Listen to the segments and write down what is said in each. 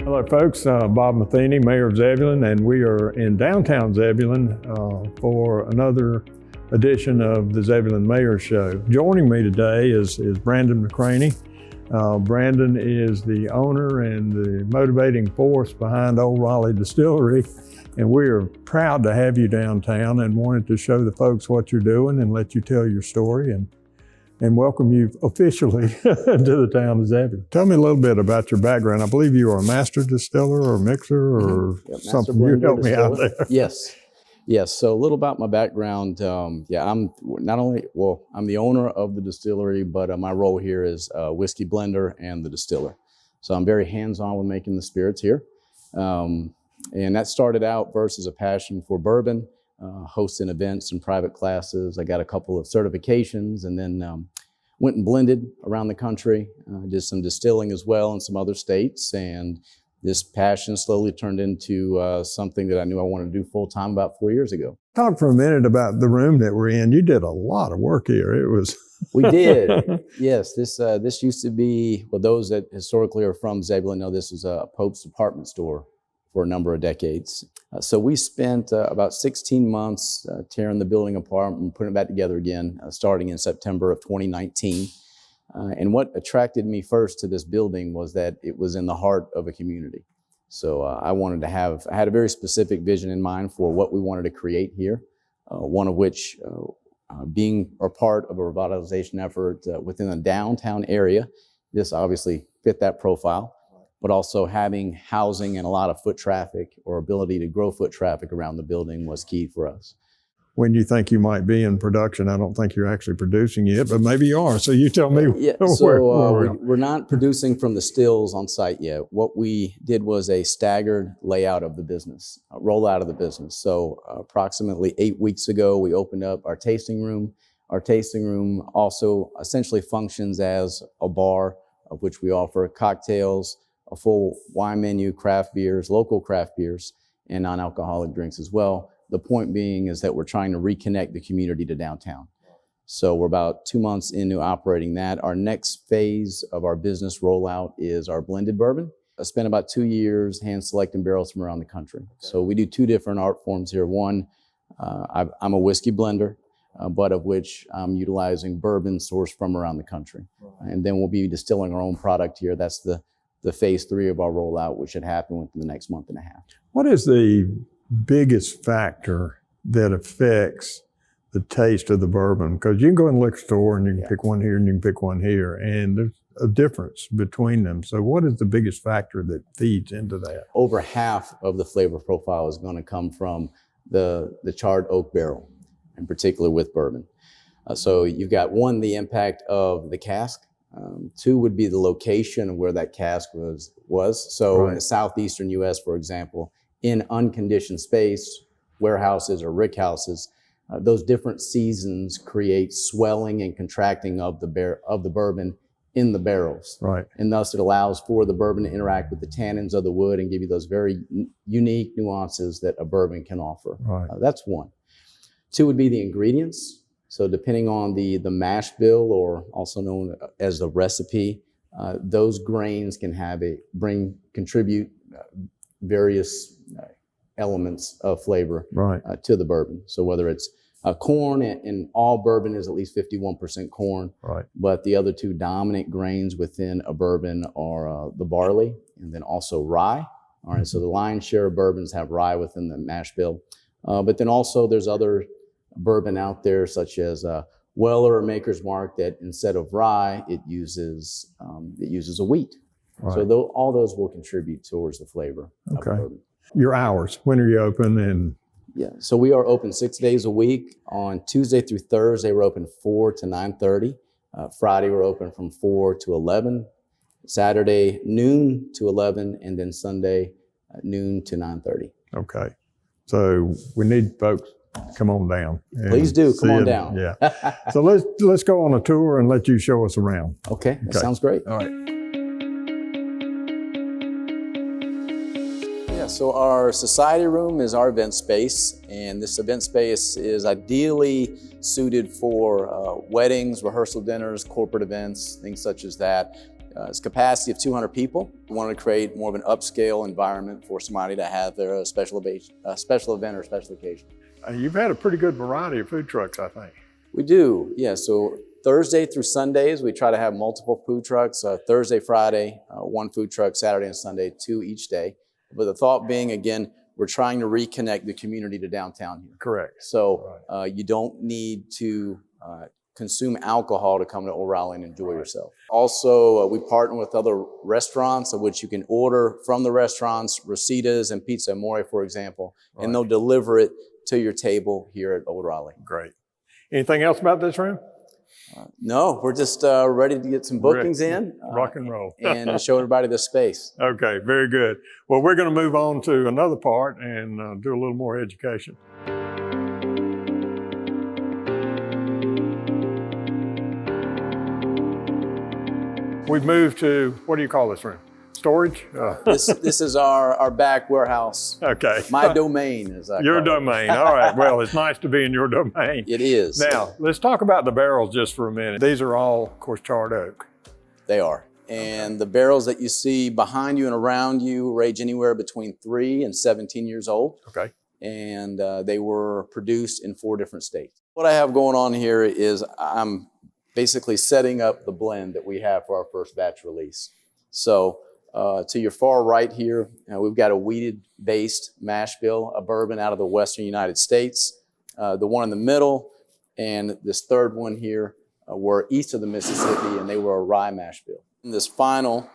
Hello folks, Bob Matheny, Mayor of Zebulon, and we are in downtown Zebulon for another edition of the Zebulon Mayor Show. Joining me today is Brandon McCraney. Brandon is the owner and the motivating force behind Old Raleigh Distillery, and we are proud to have you downtown and wanted to show the folks what you're doing and let you tell your story and welcome you officially to the town of Zebulon. Tell me a little bit about your background. I believe you are a master distiller or mixer or something. You help me out there. Yes. So a little about my background. I'm the owner of the distillery, but my role here is whiskey blender and the distiller. So I'm very hands-on with making the spirits here. And that started out first as a passion for bourbon, hosting events and private classes. I got a couple of certifications and then went and blended around the country, did some distilling as well in some other states. And this passion slowly turned into something that I knew I wanted to do full time about 4 years ago. Talk for a minute about the room that we're in. You did a lot of work here. It was. We did. Yes, this used to be, well, those that historically are from Zebulon know this was a Pope's department store for a number of decades. So we spent about 16 months tearing the building apart and putting it back together again, starting in September of 2019. And what attracted me first to this building was that it was in the heart of a community. So I had a very specific vision in mind for what we wanted to create here, one of which being a part of a revitalization effort within the downtown area. This obviously fit that profile, but also having housing and a lot of foot traffic or ability to grow foot traffic around the building was key for us. When you think you might be in production, I don't think you're actually producing yet, but maybe you are. So you tell me. Yeah, so we're not producing from the stills on site yet. What we did was a staggered layout of the business, rollout of the business. So approximately 8 weeks ago, we opened up our tasting room. Our tasting room also essentially functions as a bar of which we offer cocktails, a full wine menu, craft beers, local craft beers, and non-alcoholic drinks as well. The point being is that we're trying to reconnect the community to downtown. So we're about 2 months into operating that. Our next phase of our business rollout is our blended bourbon. I spent about 2 years hand selecting barrels from around the country. So we do two different art forms here. One, I'm a whiskey blender, but of which I'm utilizing bourbon sourced from around the country. And then we'll be distilling our own product here. That's the phase 3 of our rollout, which should happen within the next month and a half. What is the biggest factor that affects the taste of the bourbon? Because you can go in the liquor store and you can pick one here and you can pick one here, and there's a difference between them. So what is the biggest factor that feeds into that? Over half of the flavor profile is going to come from the charred oak barrel, in particular with bourbon. So you've got one, the impact of the cask. Two would be the location of where that cask was. So right. In the southeastern U.S., for example, in unconditioned space, warehouses or rick houses, those different seasons create swelling and contracting of the bourbon in the barrels. Right. And thus it allows for the bourbon to interact with the tannins of the wood and give you those very unique nuances that a bourbon can offer. Right. That's one. Two would be the ingredients. So depending on the mash bill, or also known as the recipe, those grains can contribute various elements of flavor right. To the bourbon. So whether it's corn, and all bourbon is at least 51% corn, right. But the other two dominant grains within a bourbon are the barley and then also rye. All right, so the lion's share of bourbons have rye within the mash bill. But then also there's other bourbon out there such as Weller or Maker's Mark that instead of rye, it uses a wheat. Right. So all those will contribute towards the flavor of the bourbon. Your hours, when are you open? And yeah, so we are open 6 days a week. On Tuesday through Thursday, we're open 4 to 9:30. Friday, we're open from 4 to 11. Saturday, noon to 11, and then Sunday, noon to 9:30. Okay, so we need folks come on down. Please do come on down. Yeah. So let's go on a tour and let you show us around. Okay, that sounds great. All right. Yeah, so our society room is our event space, and this event space is ideally suited for weddings, rehearsal dinners, corporate events, things such as that. It's capacity of 200 people. We wanted to create more of an upscale environment for somebody to have their special event or special occasion. You've had a pretty good variety of food trucks, I think. We do, yeah. So Thursday through Sundays, we try to have multiple food trucks. Thursday, Friday, one food truck, Saturday and Sunday, 2 each day. But the thought being, again, we're trying to reconnect the community to downtown here. Correct. So you don't need to consume alcohol to come to Old Raleigh and enjoy yourself. Also, we partner with other restaurants of which you can order from the restaurants, Rositas and Pizza Amore, for example, and they'll deliver it to your table here at Old Raleigh. Great. Anything else about this room? No, we're just ready to get some bookings in. Rock and roll. And show everybody the space. Okay, very good. Well, we're going to move on to another part and do a little more education. We've moved to, what do you call this room? Storage? This is our back warehouse. Okay. My domain, as I Your call domain. All right. Well, it's nice to be in your domain. It is. Now, let's talk about the barrels just for a minute. These are all, of course, charred oak. They are. And the barrels that you see behind you and around you range anywhere between 3 and 17 years old. Okay. And they were produced in 4 different states. What I have going on here is I'm basically setting up the blend that we have for our first batch release. So to your far right here, we've got a wheated-based mash bill, a bourbon out of the Western United States. The one in the middle and this third one here were east of the Mississippi, and they were a rye mash bill. And this final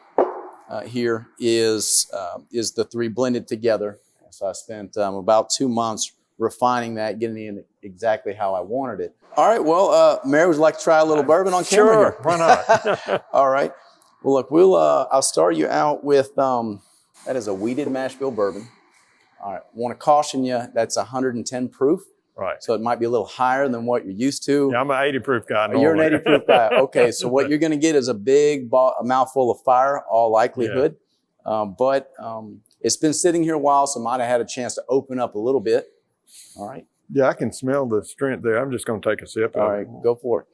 here is the 3 blended together. So I spent about 2 months refining that, getting it in exactly how I wanted it. All right, well, Mary, would you like to try a little bourbon on camera? Sure, why not? All right. Well, look, I'll start you out with, that is a wheated mash bill bourbon. All right, want to caution you, that's 110 proof. Right. So it might be a little higher than what you're used to. Yeah, I'm an 80 proof guy. You're an 80 proof guy. Okay, so what you're going to get is a big a mouthful of fire, all likelihood. Yeah. But it's been sitting here a while, so might have had a chance to open up a little bit. All right. Yeah, I can smell the strength there. I'm just going to take a sip. All right, go for it.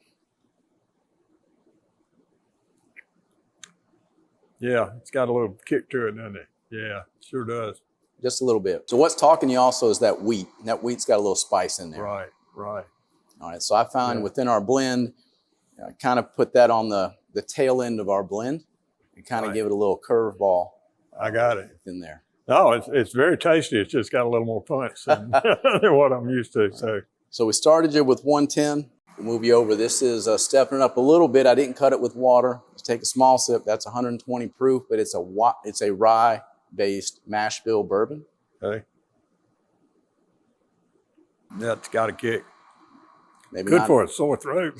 Yeah, it's got a little kick to it, doesn't it? Yeah, it sure does. Just a little bit. So what's talking to you also is that wheat. And that wheat's got a little spice in there. Right, right. All right, so I found within our blend, I kind of put that on the tail end of our blend and kind of give it a little curveball. I got it. In there. No, it's very tasty. It's just got a little more punch than what I'm used to. So we started you with 110. We'll move you over. This is stepping it up a little bit. I didn't cut it with water. Let's take a small sip. That's 120 proof, but it's a rye-based mash bill bourbon. Okay. That's got a kick. Maybe good for a sore throat.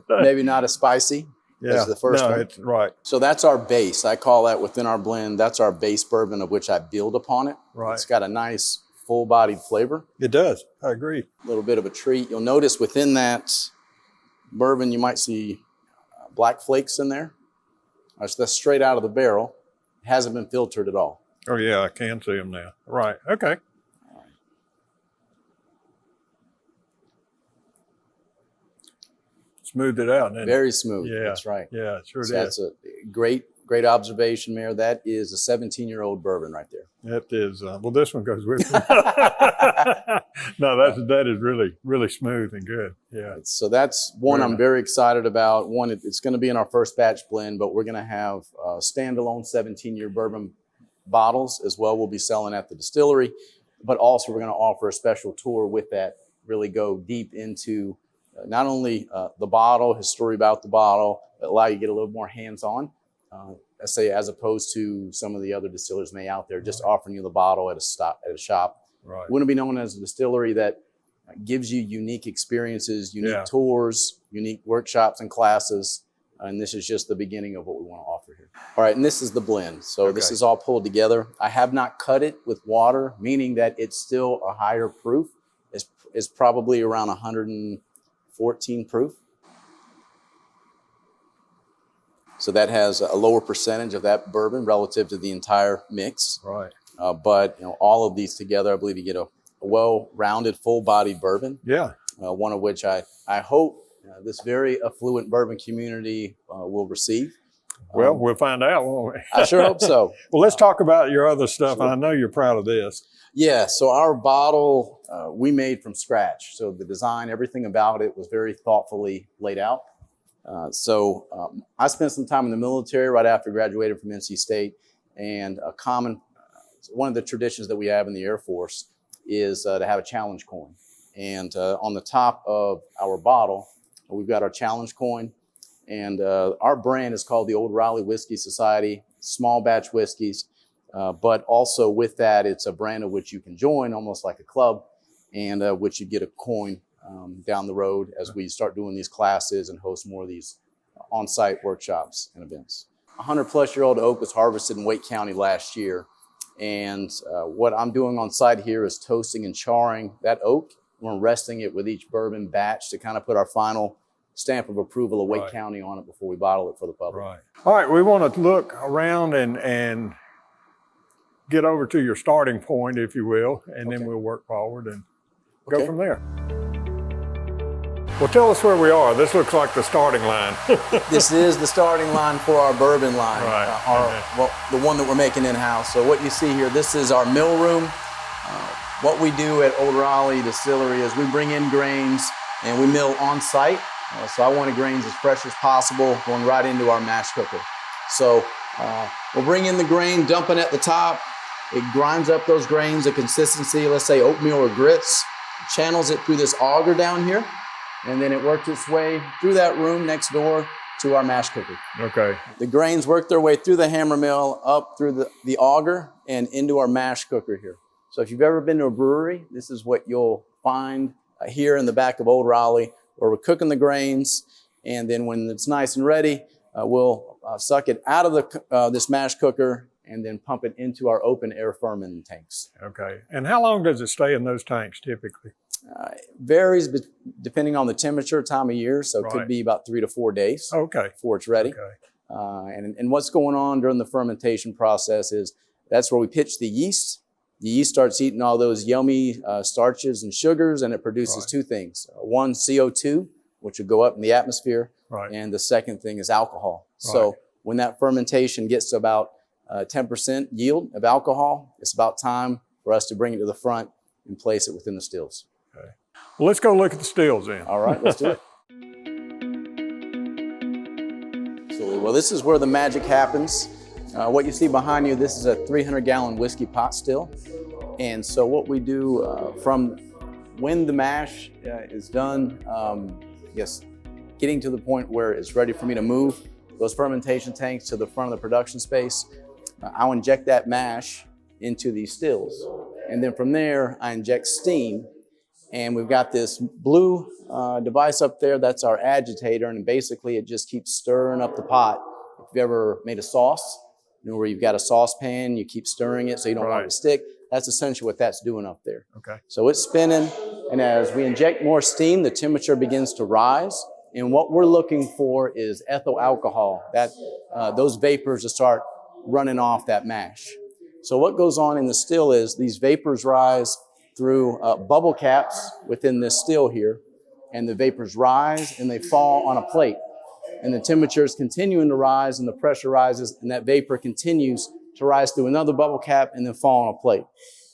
Maybe not as spicy. Yeah, the first one. It's right. So that's our base. I call that within our blend. That's our base bourbon of which I build upon it. Right. It's got a nice full-bodied flavor. It does. I agree. A little bit of a treat. You'll notice within that bourbon, you might see black flakes in there. That's straight out of the barrel. It hasn't been filtered at all. Oh yeah, I can see them now. Right. Okay. Smoothed it out, didn't it? Very smooth. Yeah. That's right. Yeah, it sure So did. that's a great observation, Mayor. That is a 17-year-old bourbon right there. That is, well, this one goes with it. No, that is really, really smooth and good. Yeah. So that's one I'm very excited about. One, it's going to be in our first batch blend, but we're going to have standalone 17-year bourbon bottles as well. We'll be selling at the distillery, but also we're going to offer a special tour with that, really go deep into not only the bottle, his story about the bottle, but allow you to get a little more hands-on. Let's say, as opposed to some of the other distillers may out there, just offering you the bottle at a shop. Right. We want to be known as a distillery that gives you unique experiences, unique tours, unique workshops and classes. And this is just the beginning of what we want to offer here. All right, and this is the blend. So this is all pulled together. I have not cut it with water, meaning that it's still a higher proof. It's probably around 114 proof. So that has a lower percentage of that bourbon relative to the entire mix. Right. But all of these together, I believe you get a well-rounded, full-bodied bourbon. Yeah. One of which I hope this very affluent bourbon community will receive. Well, we'll find out, won't we? I sure hope so. Well, let's talk about your other stuff. Sure. I know you're proud of this. Yeah, so our bottle we made from scratch. So the design, everything about it was very thoughtfully laid out. I spent some time in the military right after graduating from NC State, and one of the traditions that we have in the Air Force is to have a challenge coin. And on the top of our bottle, we've got our challenge coin. And our brand is called the Old Raleigh Whiskey Society, small batch whiskeys. But also with that, it's a brand of which you can join, almost like a club, and which you get a coin down the road as we start doing these classes and host more of these on-site workshops and events. 100-plus-year-old oak was harvested in Wake County last year. And what I'm doing on site here is toasting and charring that oak. We're resting it with each bourbon batch to kind of put our final stamp of approval of Wake County on it before we bottle it for the public. Right. All right, we want to look around and get over to your starting point, if you will, and then we'll work forward and go from there. Well, tell us where we are. This looks like the starting line. This is the starting line for our bourbon line, right. The one that we're making in-house. So what you see here, this is our mill room. What we do at Old Raleigh Distillery is we bring in grains and we mill on site. So I wanted grains as fresh as possible going right into our mash cooker. So we'll bring in the grain, dump it at the top. It grinds up those grains, a consistency, let's say oatmeal or grits, channels it through this auger down here, and then it works its way through that room next door to our mash cooker. Okay. The grains work their way through the hammer mill, up through the auger, and into our mash cooker here. So if you've ever been to a brewery, this is what you'll find here in the back of Old Raleigh, where we're cooking the grains, and then when it's nice and ready, we'll suck it out of this mash cooker and then pump it into our open air fermenting tanks. Okay. And how long does it stay in those tanks typically? It varies depending on the temperature, time of year, so it could be about 3 to 4 days before it's ready. Okay. And what's going on during the fermentation process is that's where we pitch the yeast. The yeast starts eating all those yummy starches and sugars, and it produces two things. One, CO2, which will go up in the atmosphere, and the second thing is alcohol. So when that fermentation gets to about 10% yield of alcohol, it's about time for us to bring it to the front and place it within the stills. Okay. Well, let's go look at the stills then. All right, let's do it. Well, this is where the magic happens. What you see behind you, this is a 300-gallon whiskey pot still. And so what we do from when the mash is done, getting to the point where it's ready for me to move those fermentation tanks to the front of the production space, I'll inject that mash into these stills. And then from there, I inject steam. And we've got this blue device up there, that's our agitator. And basically it just keeps stirring up the pot. If you've ever made a sauce, where you've got a saucepan, you keep stirring it so you don't want it to stick. That's essentially what that's doing up there. Okay. So it's spinning, and as we inject more steam, the temperature begins to rise. And what we're looking for is ethyl alcohol, those vapors to start running off that mash. So what goes on in the still is these vapors rise through bubble caps within this still here, and the vapors rise and they fall on a plate. And the temperature is continuing to rise and the pressure rises, and that vapor continues to rise through another bubble cap and then fall on a plate.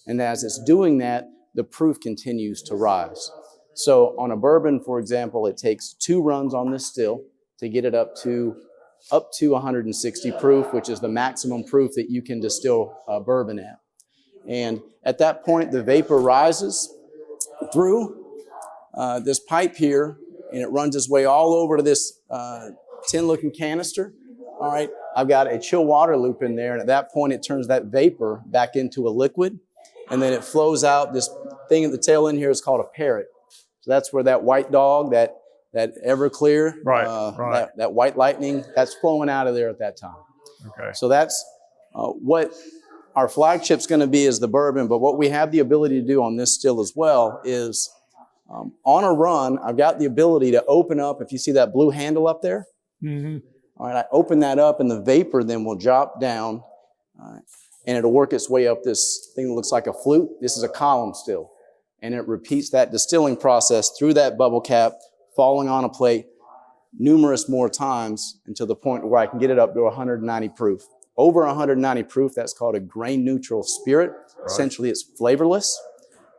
And as it's doing that, the proof continues to rise. So on a bourbon, for example, it takes 2 runs on this still to get it up to 160 proof, which is the maximum proof that you can distill bourbon at. And at that point, the vapor rises through this pipe here, and it runs its way all over to this tin-looking canister. All right, I've got a chill water loop in there, and at that point, it turns that vapor back into a liquid, and then it flows out. This thing at the tail end here is called a parrot. So that's where that white dog, that Everclear, that white lightning, that's flowing out of there at that time. Okay. So that's what our flagship's going to be is the bourbon, but what we have the ability to do on this still as well is on a run, I've got the ability to open up, if you see that blue handle up there, all right, I open that up and the vapor then will drop down and it'll work its way up this thing that looks like a flute. This is a column still, and it repeats that distilling process through that bubble cap, falling on a plate numerous more times until the point where I can get it up to 190 proof. Over 190 proof, that's called a grain neutral spirit. Right. Essentially, it's flavorless.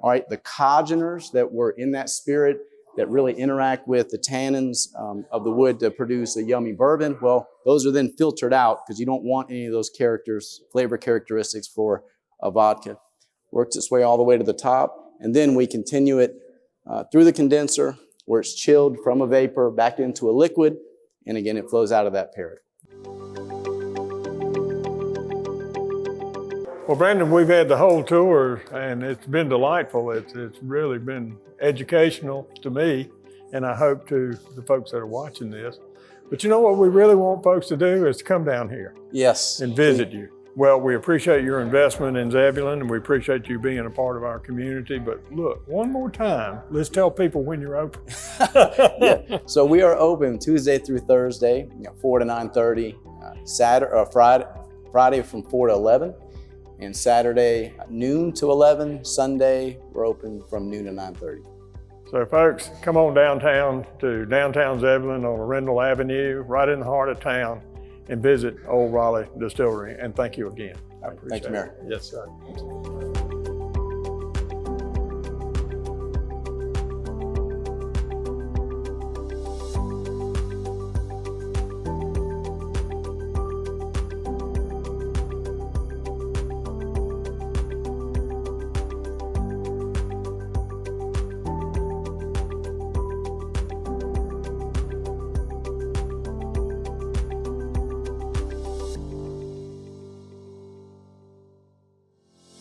All right, the congeners that were in that spirit that really interact with the tannins of the wood to produce a yummy bourbon, well, those are then filtered out because you don't want any of those flavor characteristics for a vodka. Works its way all the way to the top, and then we continue it through the condenser where it's chilled from a vapor back into a liquid, and again, it flows out of that parrot. Well, Brandon, we've had the whole tour, and it's been delightful. It's really been educational to me, and I hope to the folks that are watching this. But you know what we really want folks to do is to come down here. Yes. And visit you. Well, we appreciate your investment in Zebulon, and we appreciate you being a part of our community. But look, one more time, let's tell people when you're open. Yeah. So we are open Tuesday through Thursday, 4 to 9:30, Friday from 4 to 11. And Saturday, noon to 11. Sunday, we're open from noon to 9:30. So folks, come on downtown to downtown Zebulon on Arundel Avenue, right in the heart of town, and visit Old Raleigh Distillery. And thank you again. I appreciate it. Thank you, Mayor. Yes, sir.